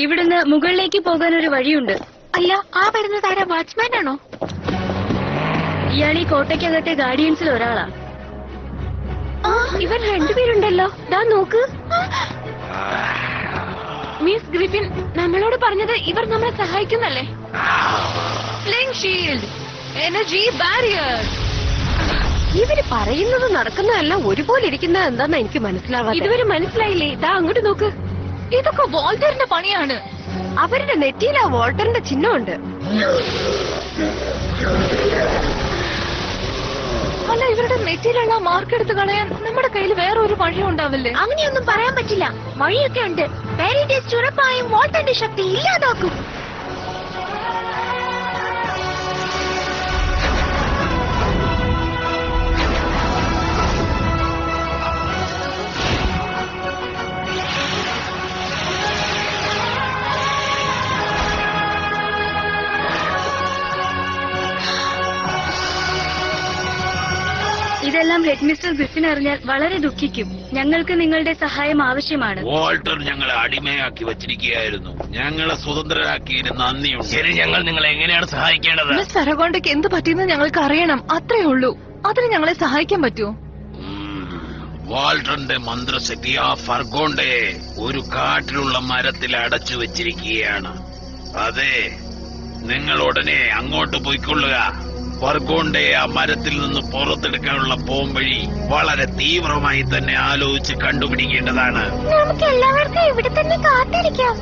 ഇവിടുന്ന് മുകളിലേക്ക് പോകാൻ ഒരു വഴിയുണ്ട്. അല്ല, ആ വരുന്നത് ആരാ? വാച്ച്മാൻ ആണോ? ഇയാൾ ഈ കോട്ടയ്ക്കകത്തെ ഗാർഡിയൻസിൽ ഒരാളാ. ഇവർ രണ്ടുപേരുണ്ടല്ലോ. ദാ നോക്ക്. മിസ് ഗ്രിഫിൻ നമ്മളോട് പറഞ്ഞത് ഇവർ നമ്മളെ സഹായിക്കുന്നല്ലേ? Fling shield, energy barrier. ഇവര് പറയുന്നത് നടക്കുന്നതെല്ലാം ഒരുപോലെ ഇരിക്കുന്നത് എന്താന്ന് എനിക്ക് മനസ്സിലാവാ. ഇതുവരെ മനസ്സിലായില്ലേ? ഇതാ അങ്ങോട്ട് നോക്ക്. ഇതൊക്കെ വോൾട്ടറിന്റെ പണിയാണ്. അവരുടെ നെറ്റിയിൽ ആ വോൾട്ടറിന്റെ ചിഹ്നമുണ്ട്. അല്ല, ഇവരുടെ നെറ്റിയിലുള്ള മാർക്ക് എടുത്ത് കളയാൻ നമ്മുടെ കയ്യിൽ വേറെ ഒരു വഴി ഉണ്ടാവില്ലേ? അങ്ങനെയൊന്നും പറയാൻ പറ്റില്ല. വഴിയൊക്കെ ഉണ്ട്. ഫെയറി ടെസ്റ്റ് ഉറപ്പായും വോൾട്ടറിന്റെ ശക്തി ഇല്ലാതാക്കും. ഇതെല്ലാം ഹെഡ് മിസ്റ്റർ ഗ്രിഫിൻ അറിഞ്ഞാൽ വളരെ ദുഃഖിക്കും. ഞങ്ങൾക്ക് നിങ്ങളുടെ സഹായം ആവശ്യമാണ്. വോൾട്ടർ ഞങ്ങളെ അടിമയാക്കി വച്ചിരിക്കുകയായിരുന്നു. ഞങ്ങളെ സ്വതന്ത്രരാക്കിയതിന് നന്ദിയുണ്ട്. ശരി, ഞങ്ങൾ നിങ്ങളെ എങ്ങനെയാണ് സഹായിക്കേണ്ടത്? മിസ് ഫെറഗോണ്ടയ്ക്ക് എന്ത് പറ്റിയെന്ന് ഞങ്ങൾക്ക് അറിയണം. അത്രേ ഉള്ളൂ. അതിന് ഞങ്ങളെ സഹായിക്കാൻ പറ്റുമോ? വാൾട്ടറിന്റെ മന്ത്രശക്തി ആ ഫർഗോണ്ടയെ ഒരു കാട്ടിലുള്ള മരത്തിൽ അടച്ചു വെച്ചിരിക്കുകയാണ്. അതെ, നിങ്ങൾ ഉടനെ അങ്ങോട്ട് പോയിക്കൊള്ളുക. ഫർഗോണ്ടയെ ആ മരത്തിൽ നിന്ന് പുറത്തെടുക്കാനുള്ള പോംവഴി വളരെ തീവ്രമായി തന്നെ ആലോചിച്ച് കണ്ടുപിടിക്കേണ്ടതാണ്. നമുക്ക് എല്ലാവർക്കും ഇവിടെ തന്നെ കാത്തിരിക്കാം.